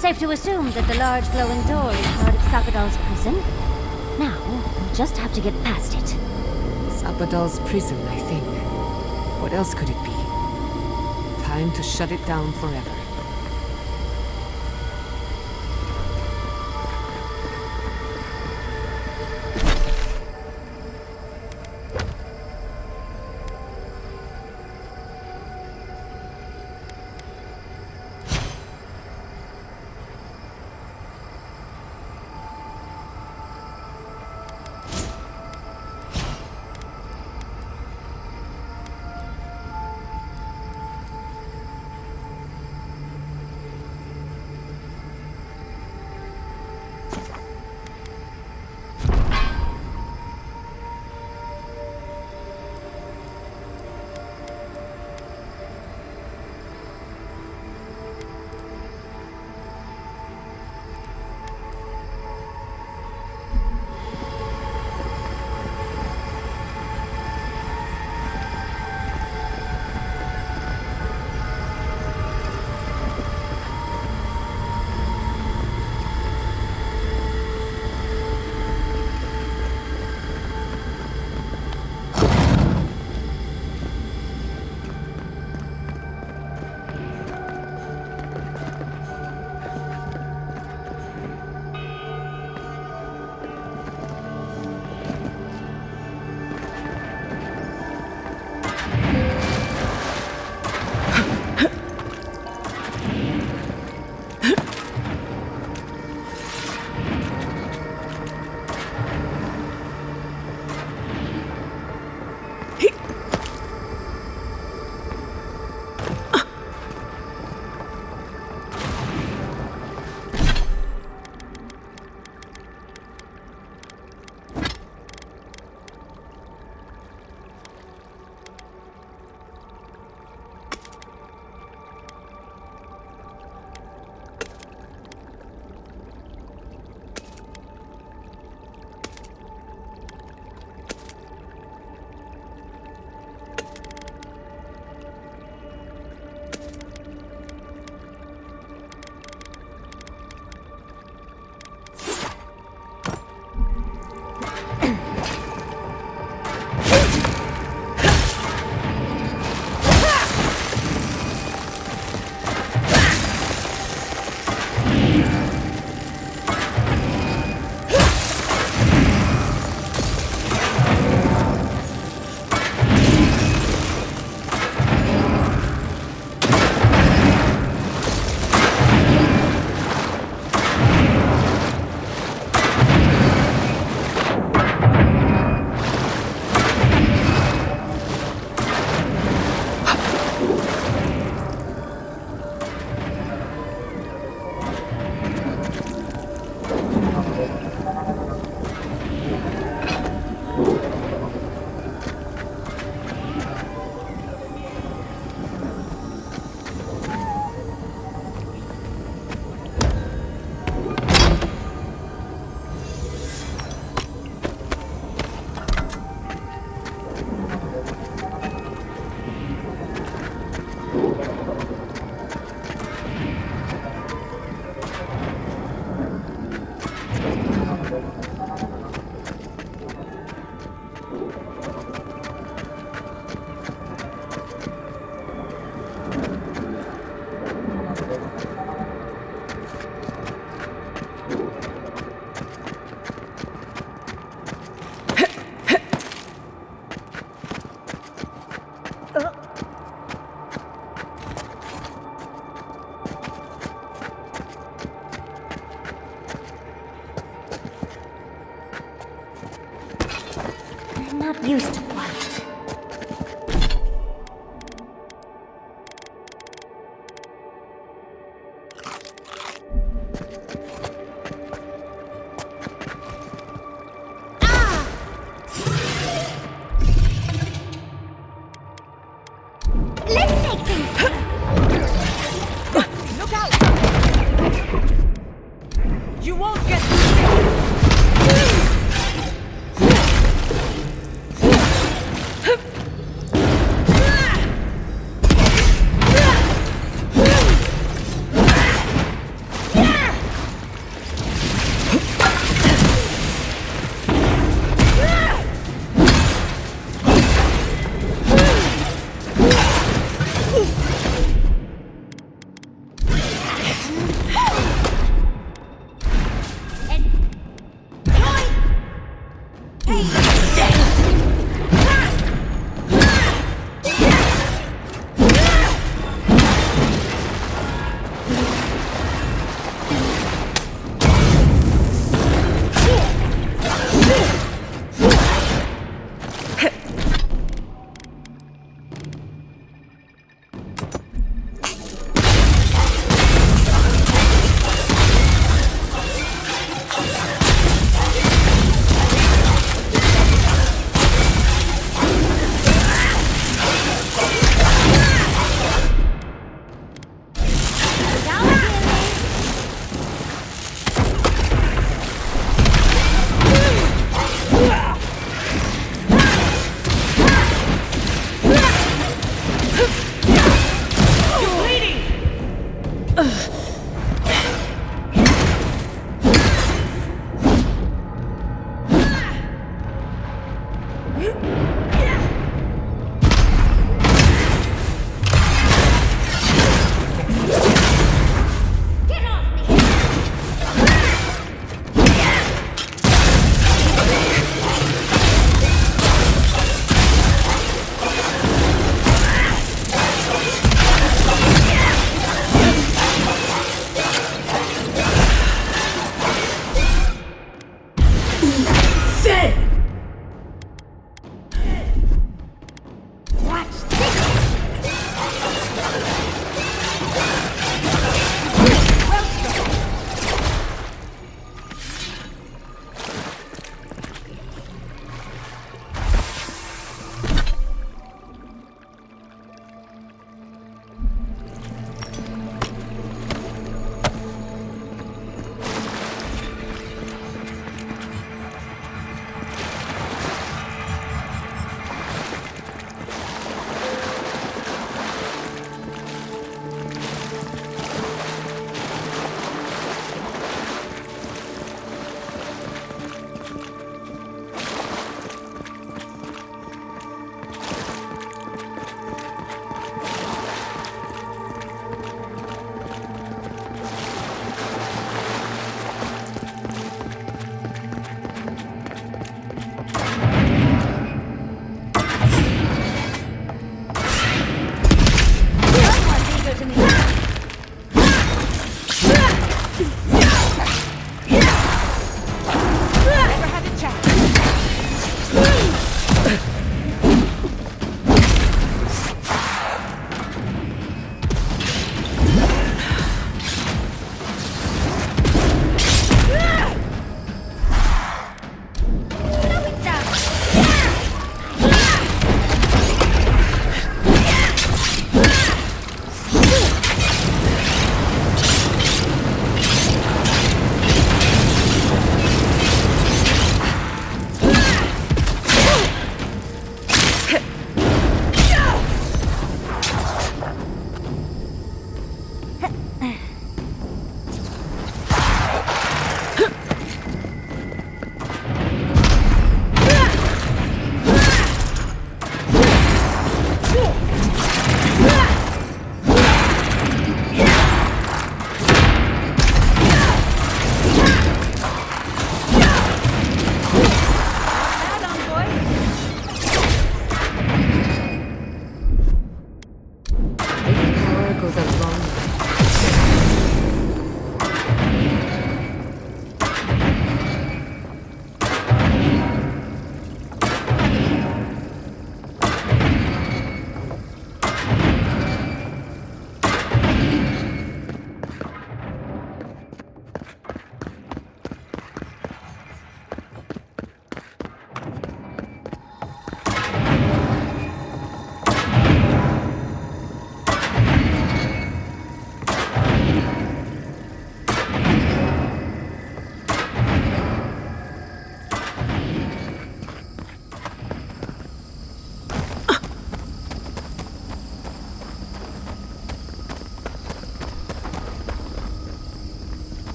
Safe to assume that the large glowing door is part of Sakadal's prison. Now, we just have to get past it. Sakadal's prison, I think. What else could it be? Time to shut it down forever. Used to quiet. Let's take things. Look out! You won't get through this!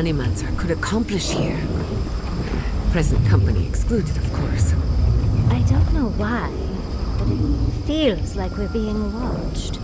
Honeymancer could accomplish here. Present company excluded, of course. I don't know why, but it feels like we're being watched.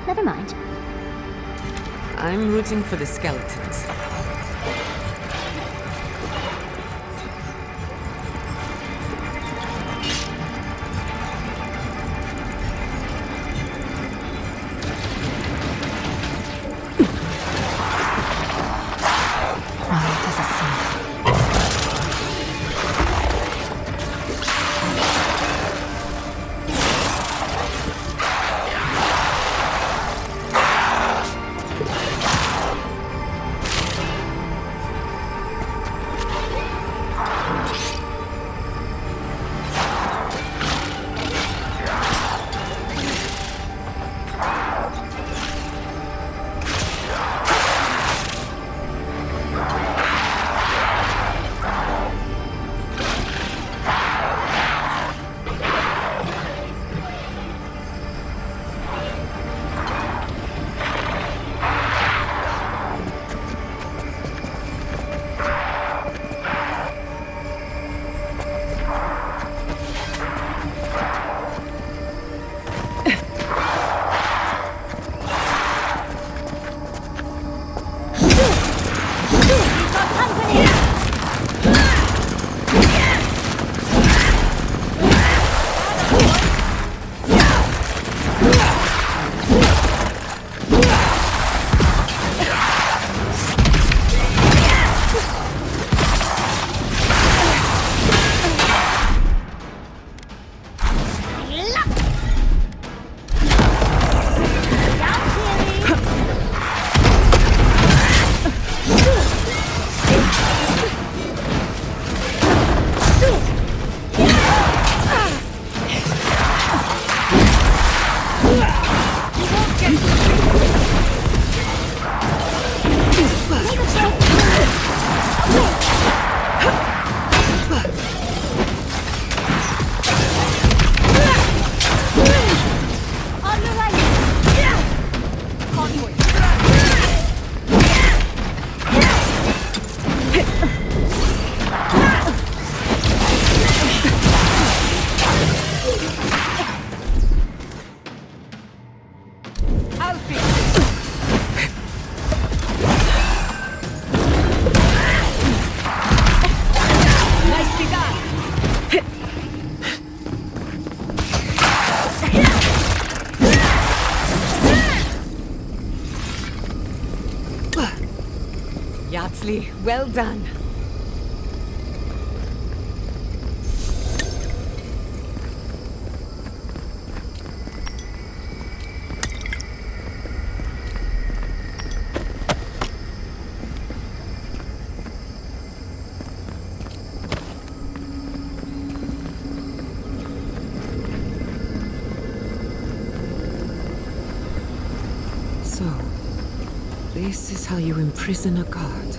Never mind. I'm rooting for the skeletons. immensely. Well done. So, this is how you imprison a guard.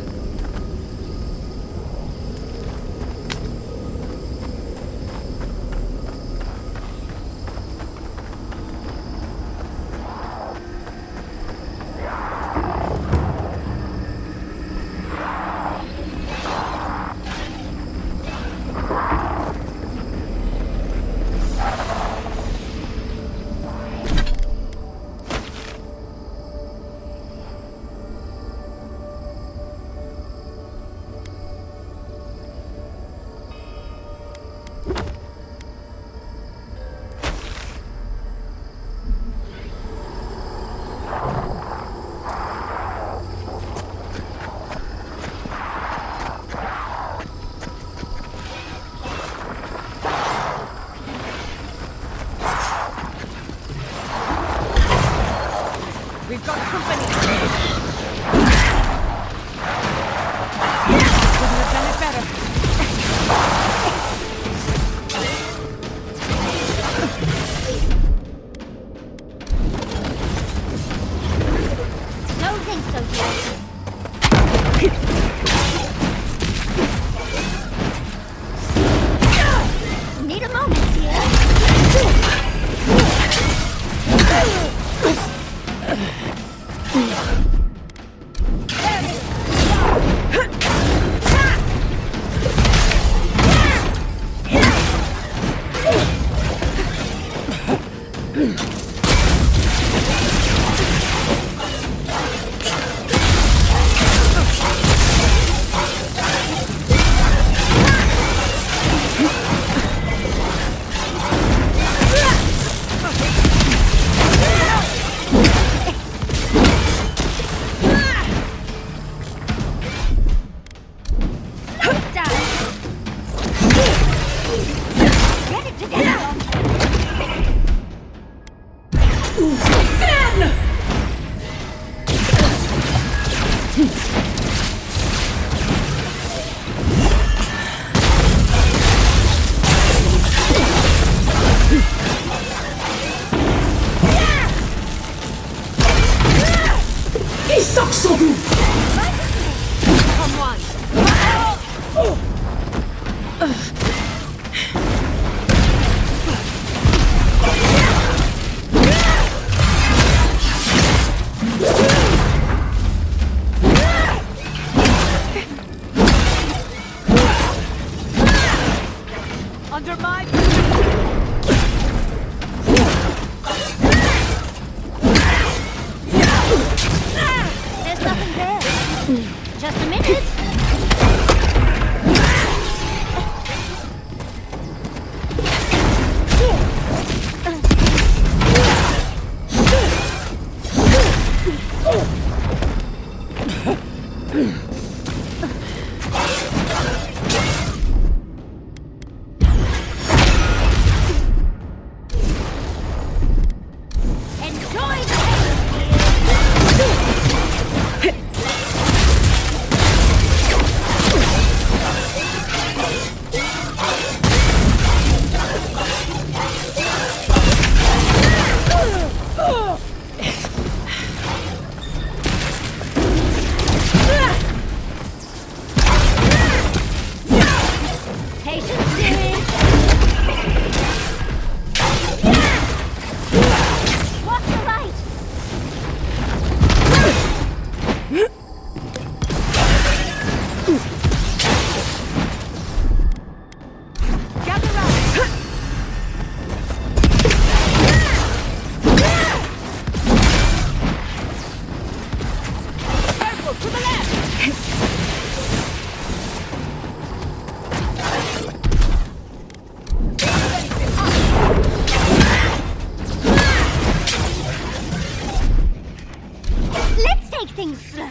We've got company. Couldn't have done it better. Don't think so, dear. Need a moment, dear. Under my... There's nothing there. Just a minute. Let's take things slow.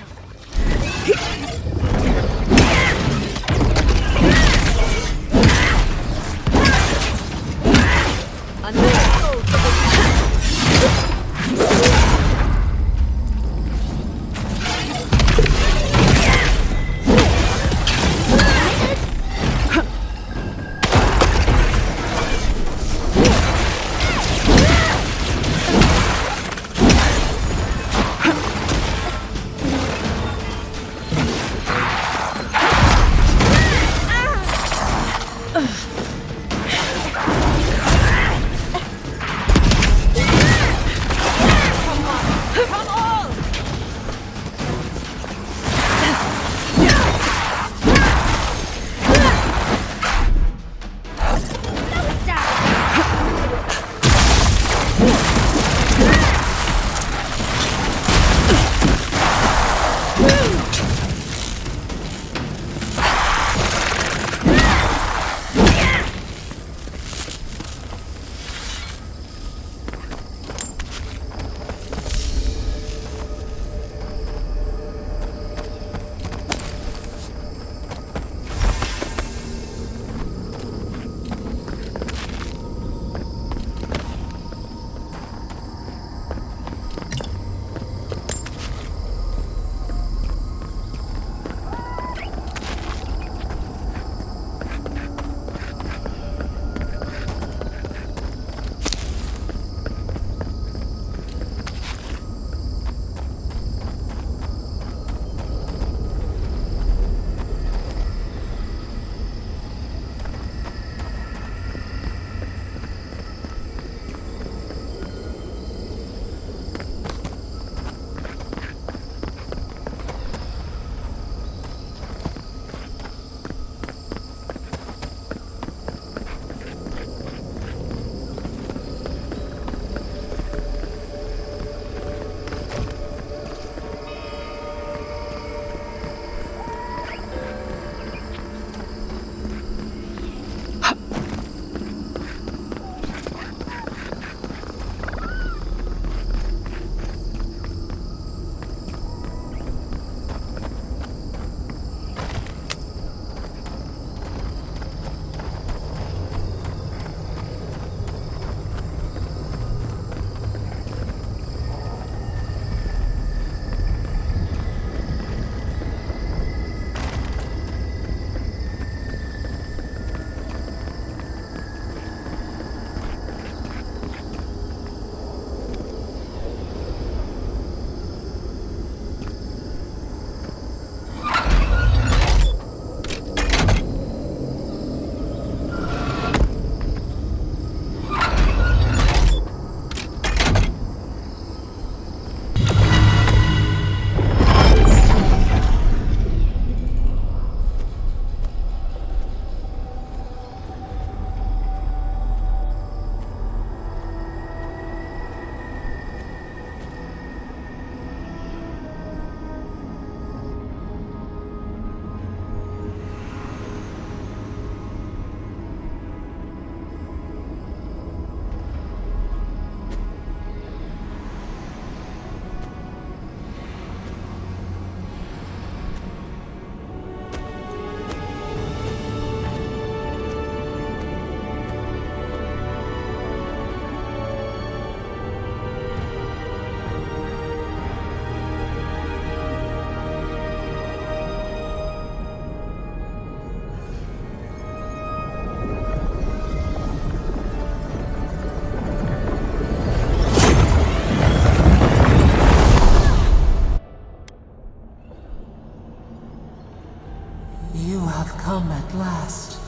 come at last,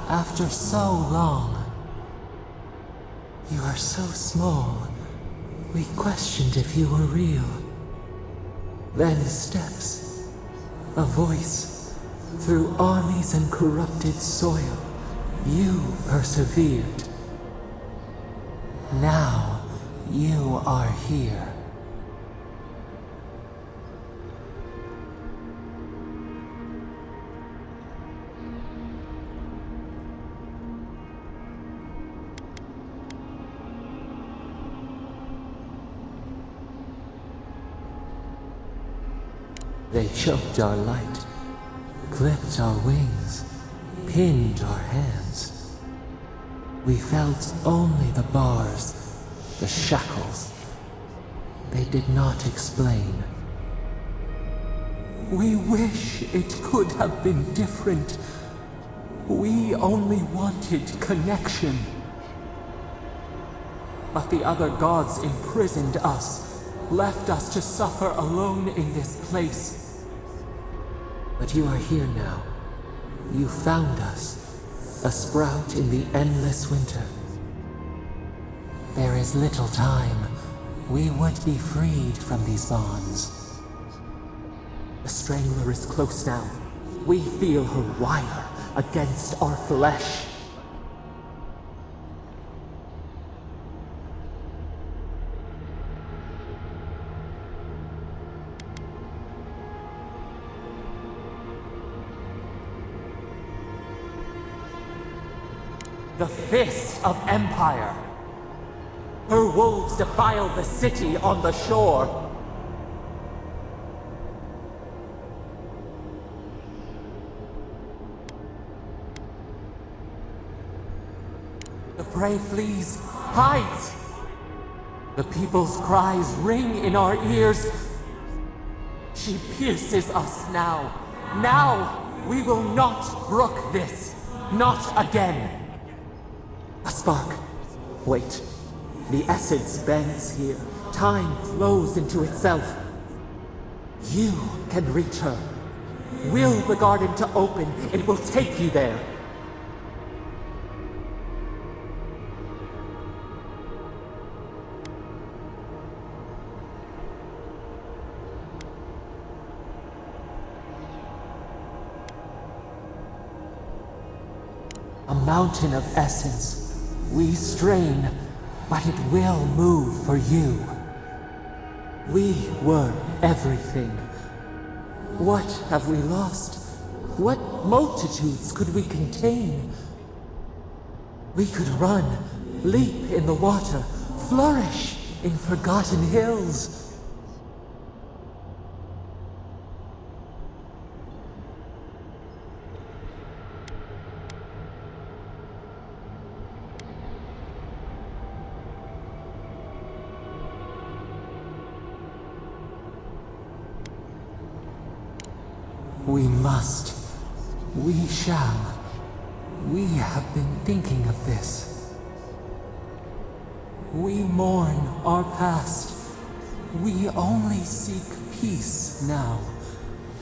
after so long. You are so small, we questioned if you were real. Then steps, a voice, through armies and corrupted soil, you persevered. Now, you are here. They choked our light, clipped our wings, pinned our hands. We felt only the bars, the shackles. They did not explain. We wish it could have been different. We only wanted connection. But the other gods imprisoned us, left us to suffer alone in this place. But you are here now. You found us. a sprout in the endless winter. There is little time. We would be freed from these bonds. The Strangler is close now. We feel her wire against our flesh. The fist of Empire. Her wolves defile the city on the shore. The prey flees, hides. The people's cries ring in our ears. She pierces us now. Now we will not brook this. Not again. A spark. Wait. The essence bends here. Time flows into itself. You can reach her. Will the garden to open. It will take you there. A mountain of essence. We strain, but it will move for you. We were everything. What have we lost? What multitudes could we contain? We could run, leap in the water, flourish in forgotten hills. We must. We shall. We have been thinking of this. We mourn our past. We only seek peace now.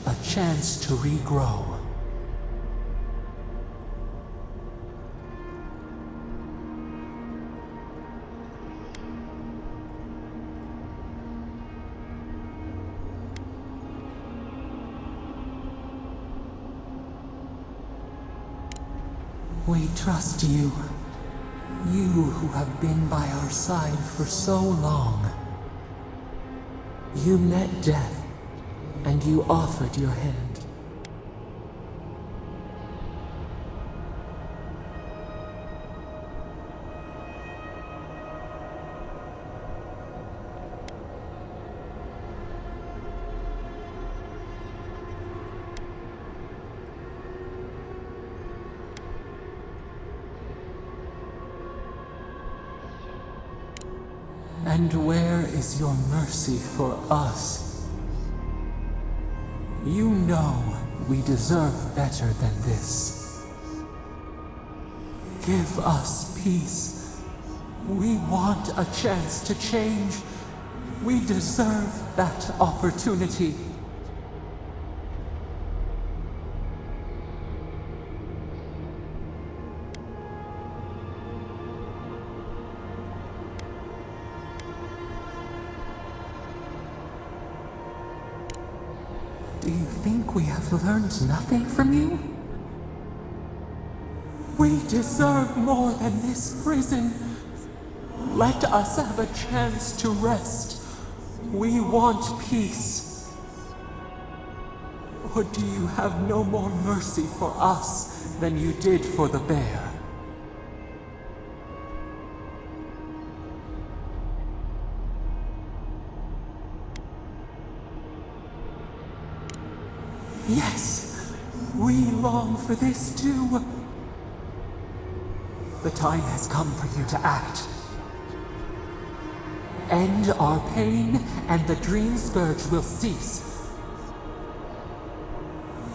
A chance to regrow. We trust you. You who have been by our side for so long. You met death, and you offered your hand. And where is your mercy for us? You know we deserve better than this. Give us peace. We want a chance to change. We deserve that opportunity. Do you think we have learned nothing from you? We deserve more than this prison. Let us have a chance to rest. We want peace. Or do you have no more mercy for us than you did for the bear? Yes, we long for this too. The time has come for you to act. End our pain, and the dream scourge will cease.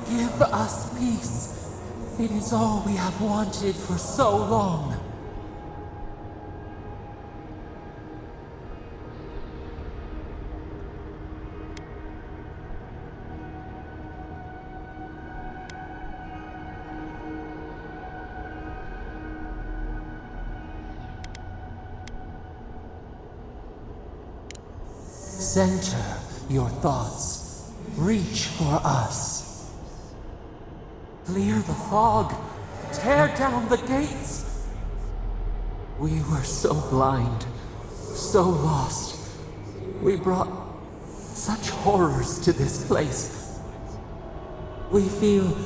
Give us peace. It is all we have wanted for so long. Center your thoughts. Reach for us. Clear the fog. Tear down the gates. We were so blind, so lost. We brought such horrors to this place. We feel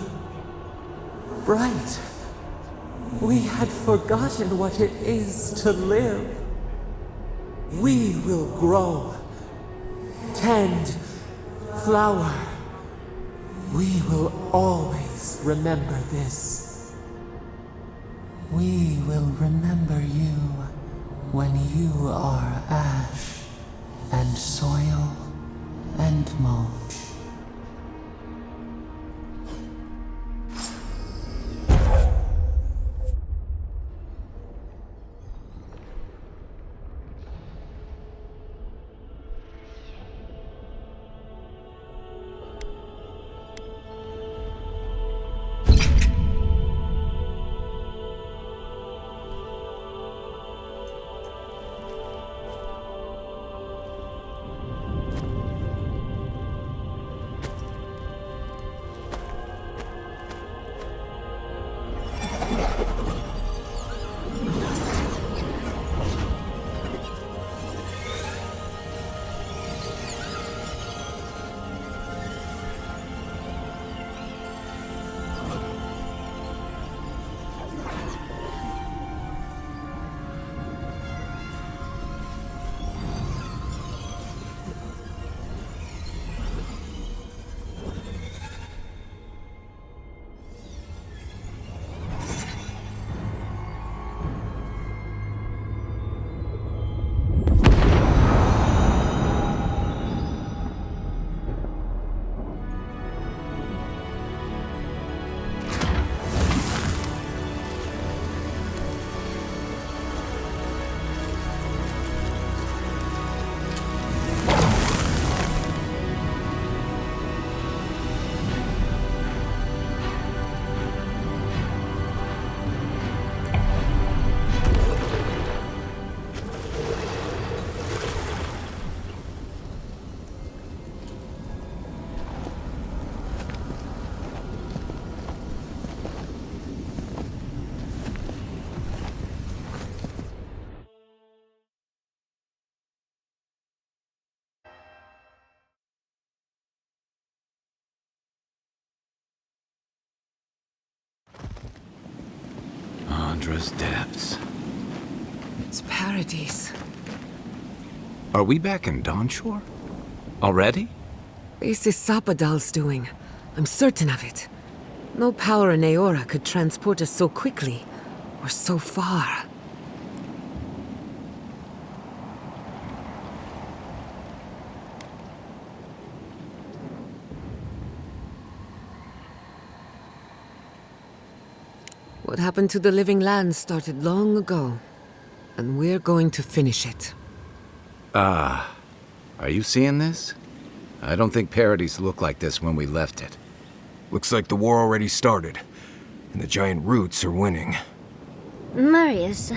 bright. We had forgotten what it is to live. We will grow, tend, flower. We will always remember this. We will remember you when you are ash and soil and mulch. Andra's depths. It's paradise. Are we back in Dawnshore? Already? This is Sapadal's doing. I'm certain of it. No power in Aora could transport us so quickly, or so far. What happened to the living land started long ago, and we're going to finish it. Are you seeing this? I don't think Paradise looked like this when we left it. Looks like the war already started, and the giant roots are winning. Marius,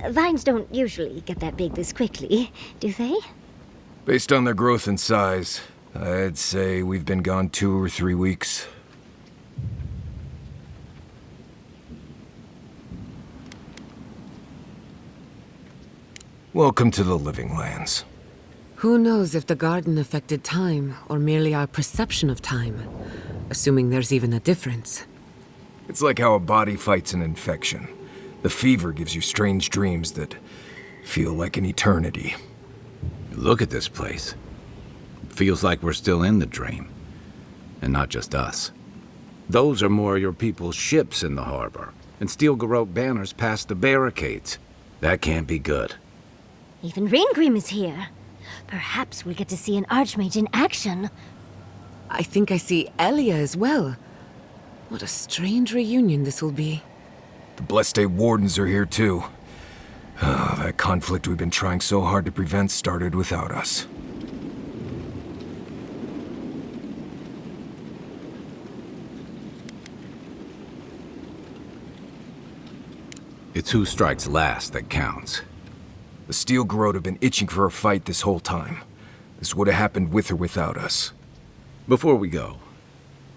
vines don't usually get that big this quickly, do they? Based on their growth and size, I'd say we've been gone 2 or 3 weeks. Welcome to the Living Lands. Who knows if the garden affected time, or merely our perception of time, assuming there's even a difference. It's like how a body fights an infection. The fever gives you strange dreams that feel like an eternity. Look at this place. Feels like we're still in the dream. And not just us. Those are more your people's ships in the harbor, and steel garrote banners past the barricades. That can't be good. Even Reingrim is here. Perhaps we'll get to see an Archmage in action. I think I see Elia as well. What a strange reunion this will be. The Blessed Day Wardens are here too. That conflict we've been trying so hard to prevent started without us. It's who strikes last that counts. The Steel Garrote have been itching for a fight this whole time. This would have happened with or without us. Before we go,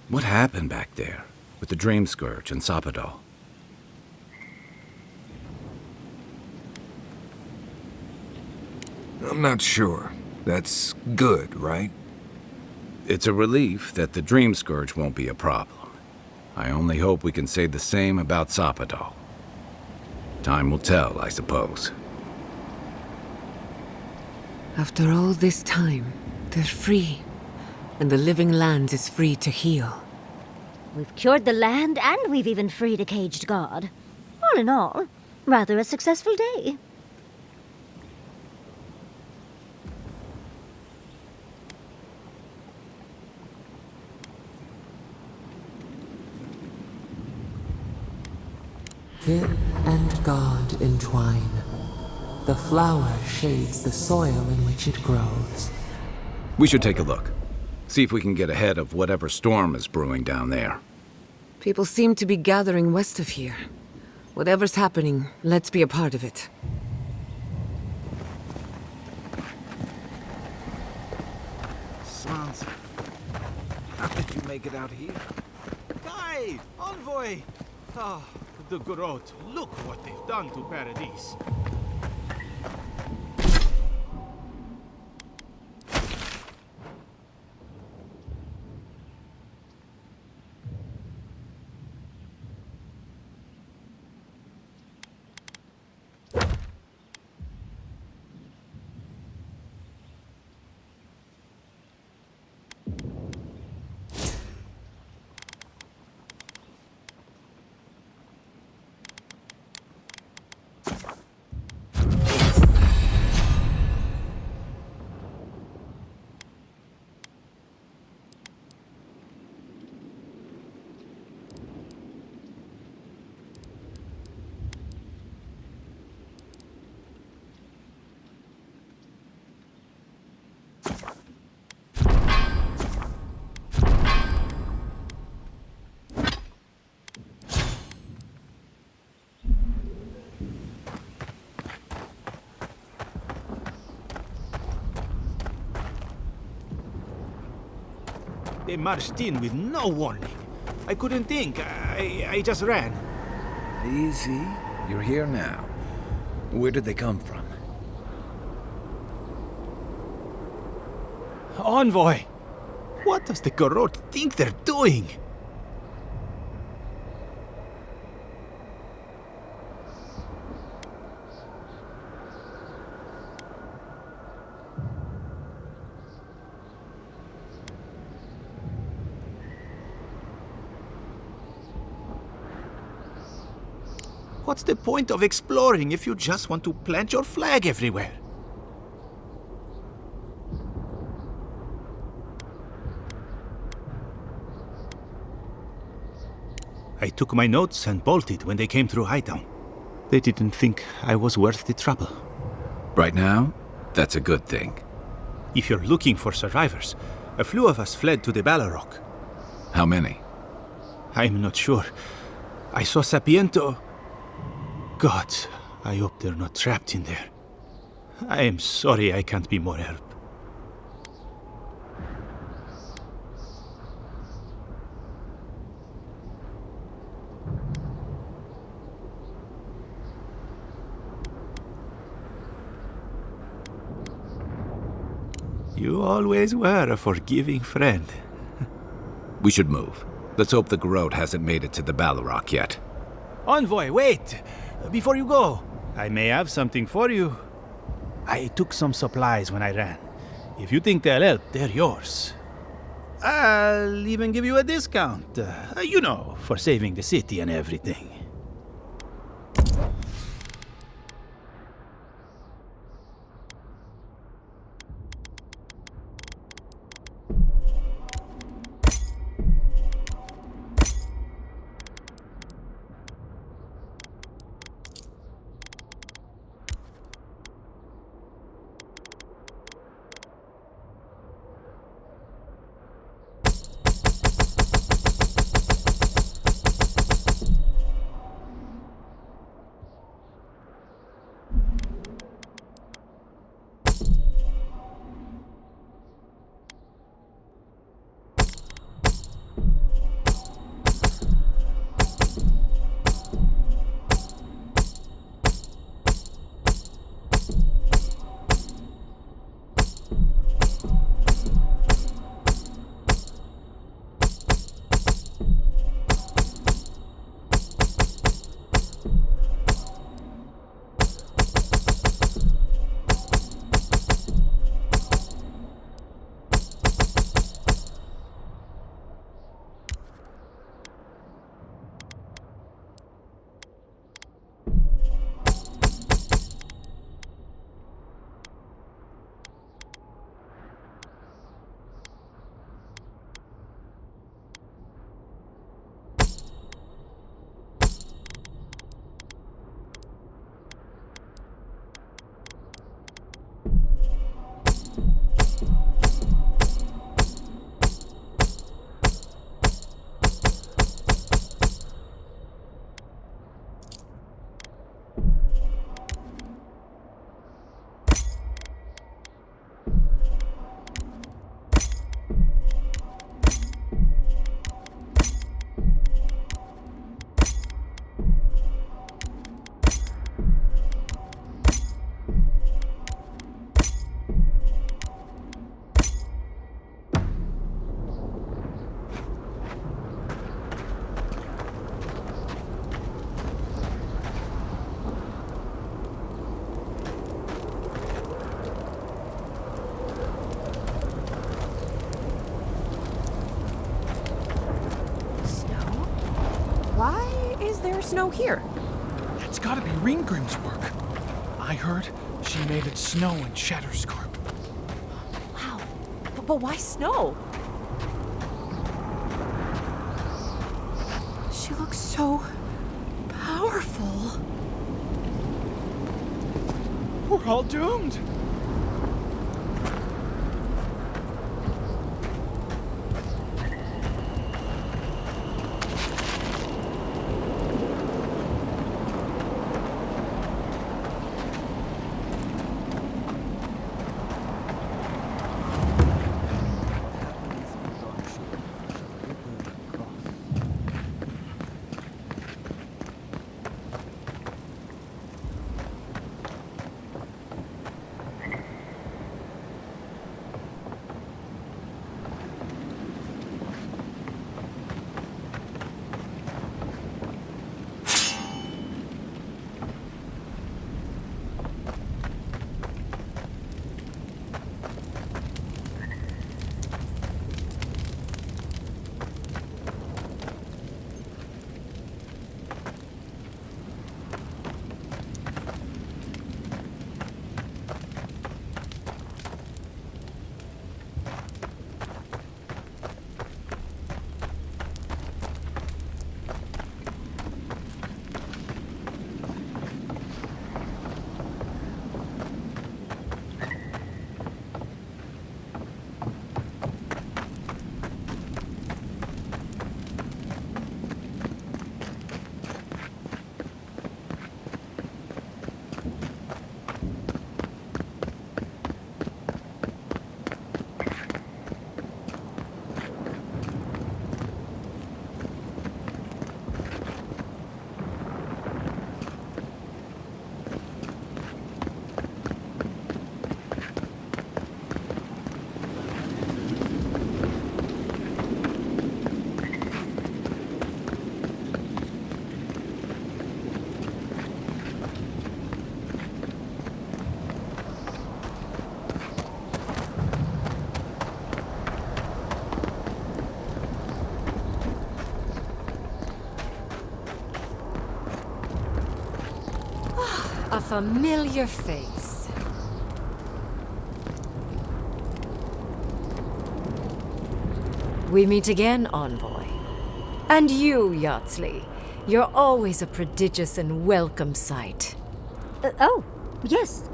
what happened back there with the Dream Scourge and Sapadal? I'm not sure. That's good, right? It's a relief that the Dream Scourge won't be a problem. I only hope we can say the same about Sapadal. Time will tell, I suppose. After all this time, they're free. And the living land is free to heal. We've cured the land, and we've even freed a caged god. All in all, rather a successful day. Kid and God entwine. The flower shades the soil in which it grows. We should take a look. See if we can get ahead of whatever storm is brewing down there. People seem to be gathering west of here. Whatever's happening, let's be a part of it. Sons, how did you make it out here? Guy! Envoy! Ah, the Grot. Look what they've done to Paradise. They marched in with no warning. I couldn't think. I just ran. Easy. You're here now. Where did they come from? Envoy! What does the Grot think they're doing? What's the point of exploring if you just want to plant your flag everywhere? I took my notes and bolted when they came through Hightown. They didn't think I was worth the trouble. Right now, that's a good thing. If you're looking for survivors, a few of us fled to the Ballarok. How many? I'm not sure. I saw Sapiento. God, I hope they're not trapped in there. I am sorry I can't be more help. You always were a forgiving friend. We should move. Let's hope the Garrote hasn't made it to the Ballarok yet. Envoy, wait! Before you go, I may have something for you. I took some supplies when I ran. If you think they'll help, they're yours. I'll even give you a discount. You know, for saving the city and everything. there's no here? That's gotta be Ringgrim's work. I heard she made it snow in Shatterscorp. Wow. But why snow? She looks so powerful. We're all doomed. A familiar face. We meet again, Envoy. And you, Yardsley. You're always a prodigious and welcome sight. Oh, yes.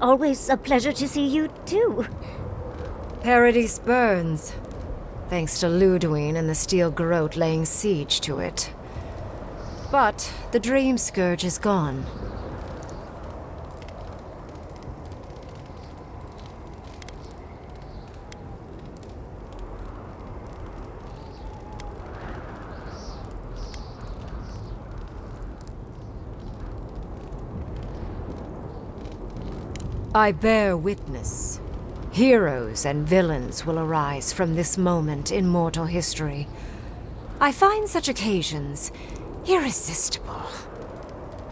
Always a pleasure to see you, too. Paradise burns, thanks to Ludwig and the Steel Garrote laying siege to it. But the Dream Scourge is gone. I bear witness. Heroes and villains will arise from this moment in mortal history. I find such occasions irresistible.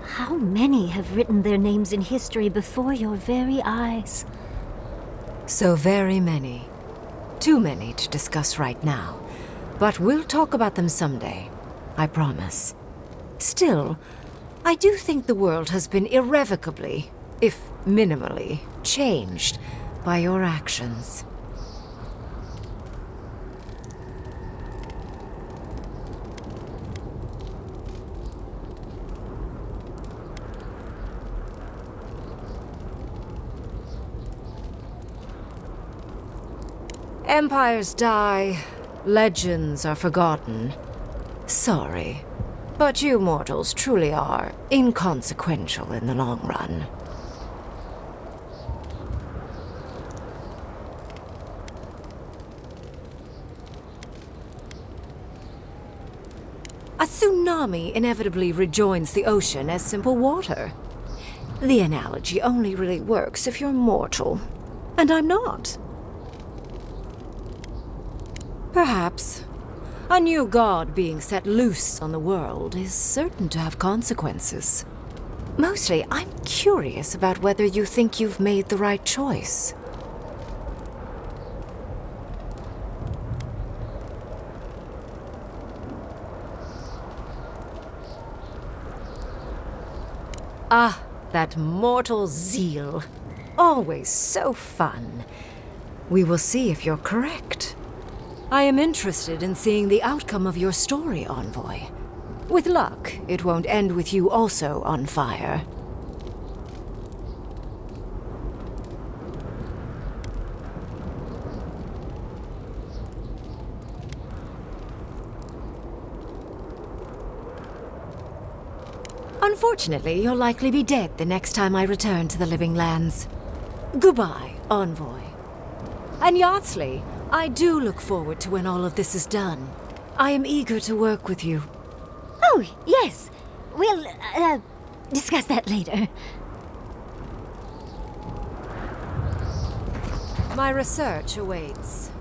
How many have written their names in history before your very eyes? So very many. Too many to discuss right now. But we'll talk about them someday. I promise. Still, I do think the world has been irrevocably, if minimally, changed by your actions. Empires die, legends are forgotten. Sorry, but you mortals truly are inconsequential in the long run. A tsunami inevitably rejoins the ocean as simple water. The analogy only really works if you're mortal, and I'm not. Perhaps a new god being set loose on the world is certain to have consequences. Mostly, I'm curious about whether you think you've made the right choice. Ah, that mortal zeal. Always so fun. We will see if you're correct. I am interested in seeing the outcome of your story, Envoy. With luck, it won't end with you also on fire. Unfortunately, you'll likely be dead the next time I return to the Living Lands. Goodbye, Envoy. And Yardsley, I do look forward to when all of this is done. I am eager to work with you. Oh, yes. We'll, discuss that later. My research awaits.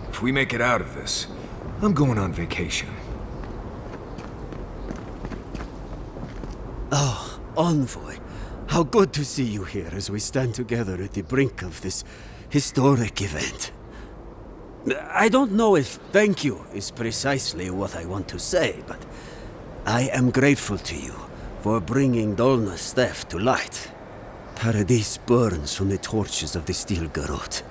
If we make it out of this, I'm going on vacation. Oh, Envoy. How good to see you here as we stand together at the brink of this historic event. I don't know if thank you is precisely what I want to say, but I am grateful to you for bringing Dolna's theft to light. Paradise burns from the torches of the Steel Garrote.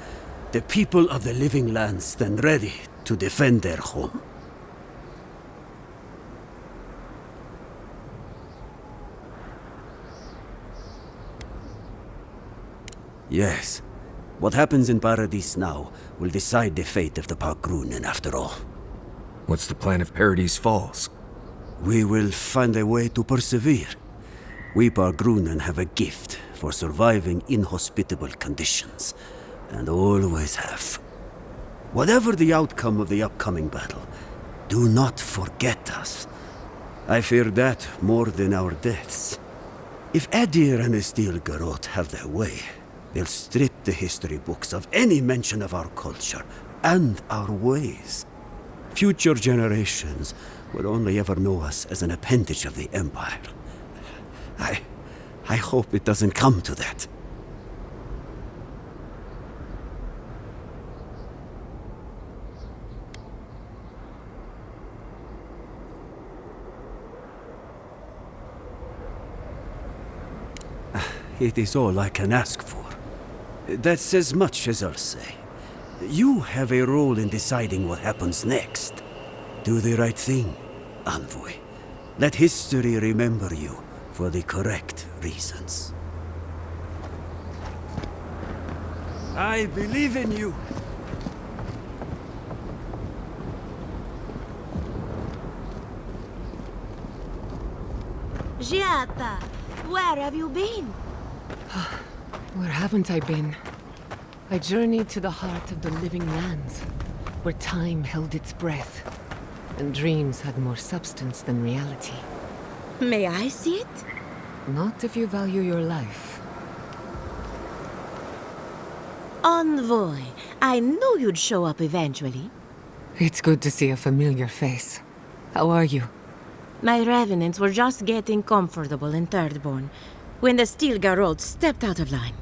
The people of the Living Lands stand ready to defend their home. Yes. What happens in Paradise now will decide the fate of the Parkrunen after all. What's the plan if Paradise falls? We will find a way to persevere. We Parkrunen have a gift for surviving inhospitable conditions. And always have. Whatever the outcome of the upcoming battle, do not forget us. I fear that more than our deaths. If Edir and the Steel Garrote have their way, they'll strip the history books of any mention of our culture and our ways. Future generations will only ever know us as an appendage of the Empire. I hope it doesn't come to that. It is all I can ask for. That's as much as I'll say. You have a role in deciding what happens next. Do the right thing, Envoy. Let history remember you for the correct reasons. I believe in you. Giata, where have you been? Where haven't I been? I journeyed to the heart of the Living Lands, where time held its breath, and dreams had more substance than reality. May I see it? Not if you value your life. Envoy, I knew you'd show up eventually. It's good to see a familiar face. How are you? My revenants were just getting comfortable in Thirdborn when the Steel Garrote stepped out of line.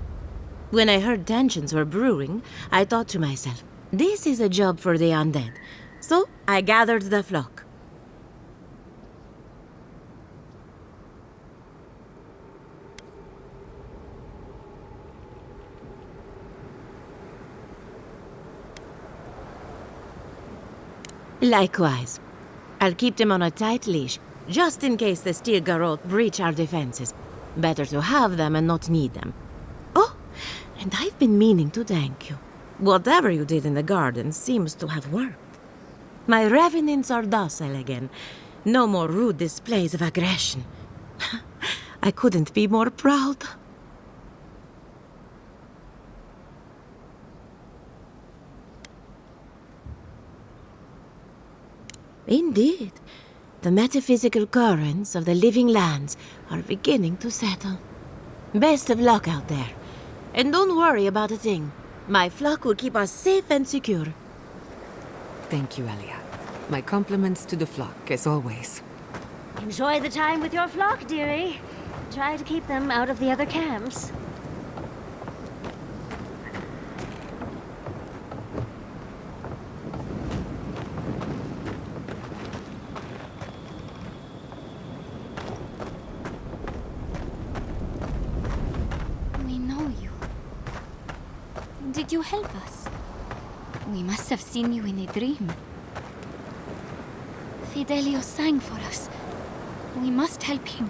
When I heard tensions were brewing, I thought to myself, this is a job for the undead. So I gathered the flock. Likewise. I'll keep them on a tight leash, just in case the Steel Garrote breach our defenses. Better to have them and not need them. Oh, and I've been meaning to thank you. Whatever you did in the garden seems to have worked. My revenants are docile again. No more rude displays of aggression. I couldn't be more proud. Indeed. The metaphysical currents of the living lands are beginning to settle. Best of luck out there. And don't worry about a thing. My flock will keep us safe and secure. Thank you, Elia. My compliments to the flock, as always. Enjoy the time with your flock, dearie. Try to keep them out of the other camps. We know you. Did you help us? We must have seen you in a dream. Fidelio sang for us. We must help him.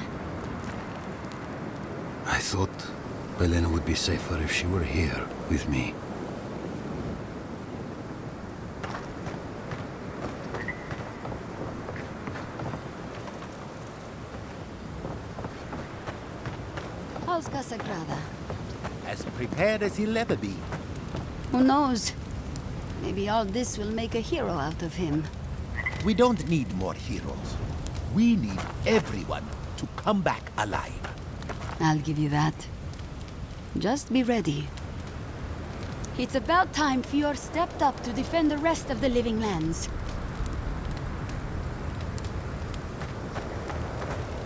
I thought Belena would be safer if she were here with me. How's Casagrada? As prepared as he'll ever be. Who knows? Maybe all this will make a hero out of him. We don't need more heroes. We need everyone to come back alive. I'll give you that. Just be ready. It's about time Fior stepped up to defend the rest of the living lands.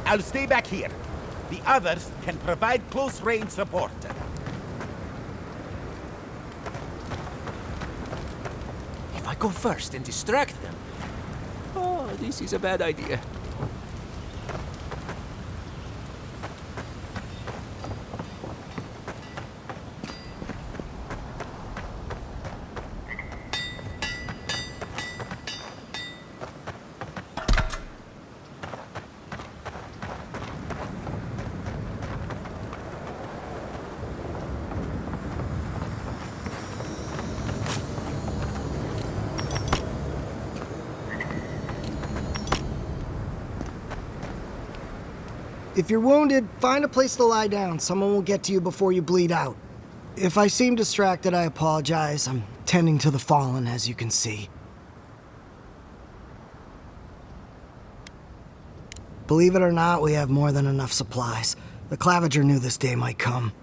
I'll stay back here. The others can provide close-range support. If I go first and distract them... Oh, this is a bad idea. If you're wounded, find a place to lie down. Someone will get to you before you bleed out. If I seem distracted, I apologize. I'm tending to the fallen, as you can see. Believe it or not, we have more than enough supplies. The Clavager knew this day might come.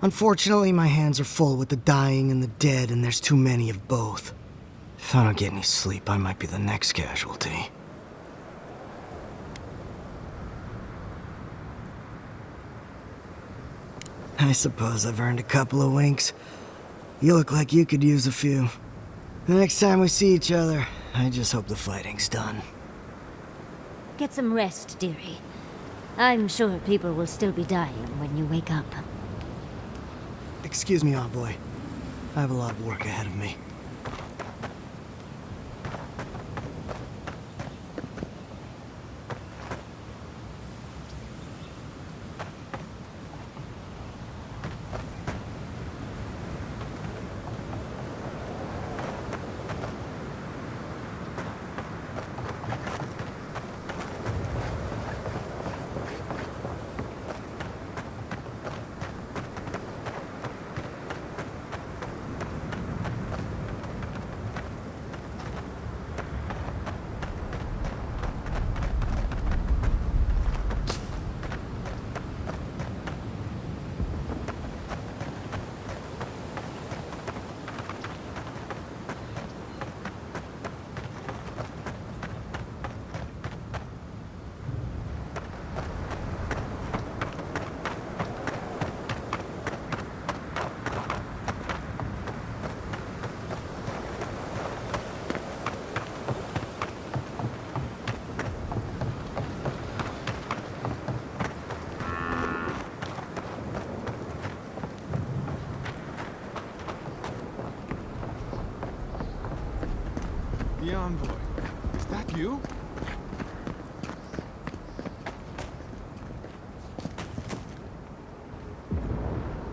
Unfortunately, my hands are full with the dying and the dead, and there's too many of both. If I don't get any sleep, I might be the next casualty. I suppose I've earned a couple of winks. You look like you could use a few. The next time we see each other, I just hope the fighting's done. Get some rest, dearie. I'm sure people will still be dying when you wake up. Excuse me, Envoy. I have a lot of work ahead of me. The envoy. Is that you?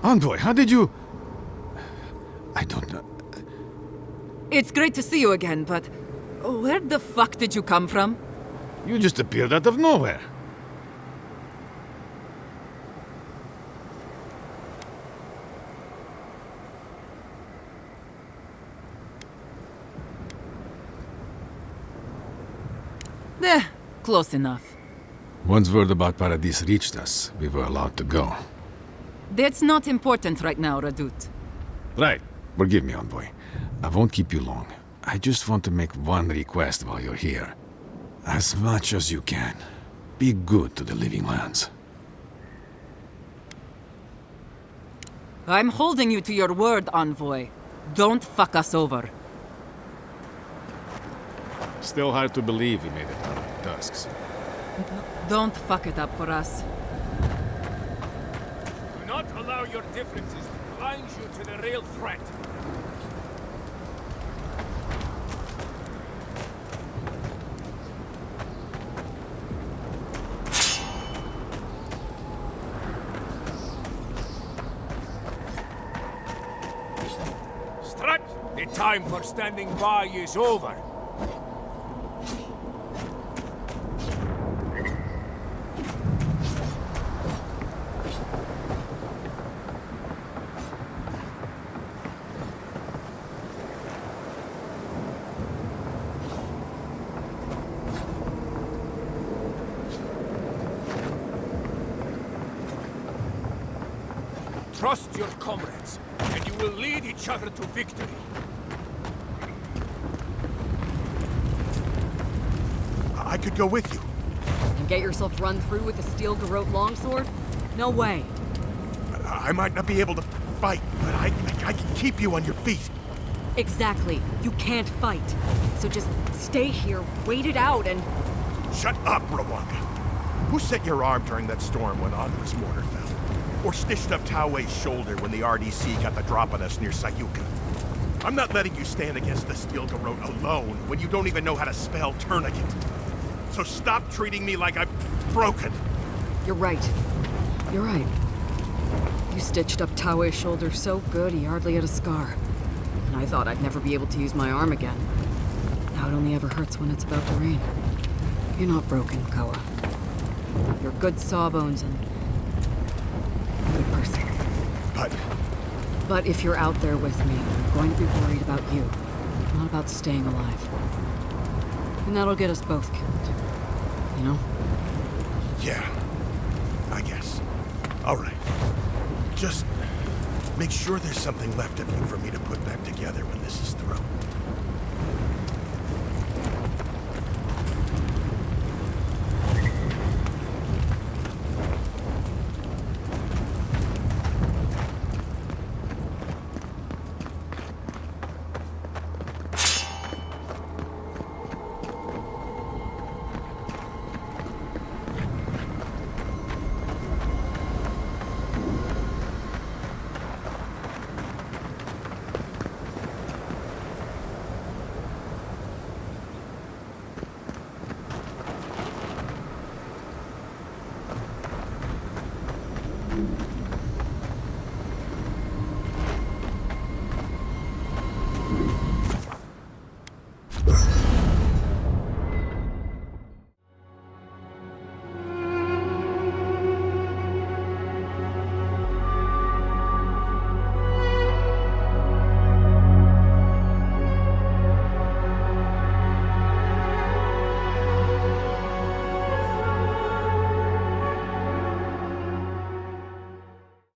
Envoy, how did you... I don't know. It's great to see you again, but where the fuck did you come from? You just appeared out of nowhere. Close enough. Once word about Paradis reached us, we were allowed to go. That's not important right now, Radut. Right. Forgive me, Envoy. I won't keep you long. I just want to make one request while you're here. As much as you can, be good to the living lands. I'm holding you to your word, Envoy. Don't fuck us over. Still hard to believe we made it out of the Tusks. Don't fuck it up for us. Do not allow your differences to blind you to the real threat. Strut! The time for standing by is over. Trust your comrades, and you will lead each other to victory. I could go with you. And get yourself run through with a steel garrote longsword? No way. I might not be able to fight, but I can keep you on your feet. Exactly. You can't fight. So just stay here, wait it out, and... Shut up, Rawanga. Who set your arm during that storm when Andra's mortar fell? Or stitched up Tauwe's shoulder when the RDC got the drop on us near Sayuka? I'm not letting you stand against the steel garrote alone when you don't even know how to spell tourniquet. So stop treating me like I'm broken. You're right. You're right. You stitched up Tauwe's shoulder so good he hardly had a scar. And I thought I'd never be able to use my arm again. Now it only ever hurts when it's about to rain. You're not broken, Koa. You're good sawbones and a good person. But if you're out there with me, I'm going to be worried about you, not about staying alive. And that'll get us both killed. You know? Yeah, I guess. All right. Just make sure there's something left of you for me to put back together when this is through.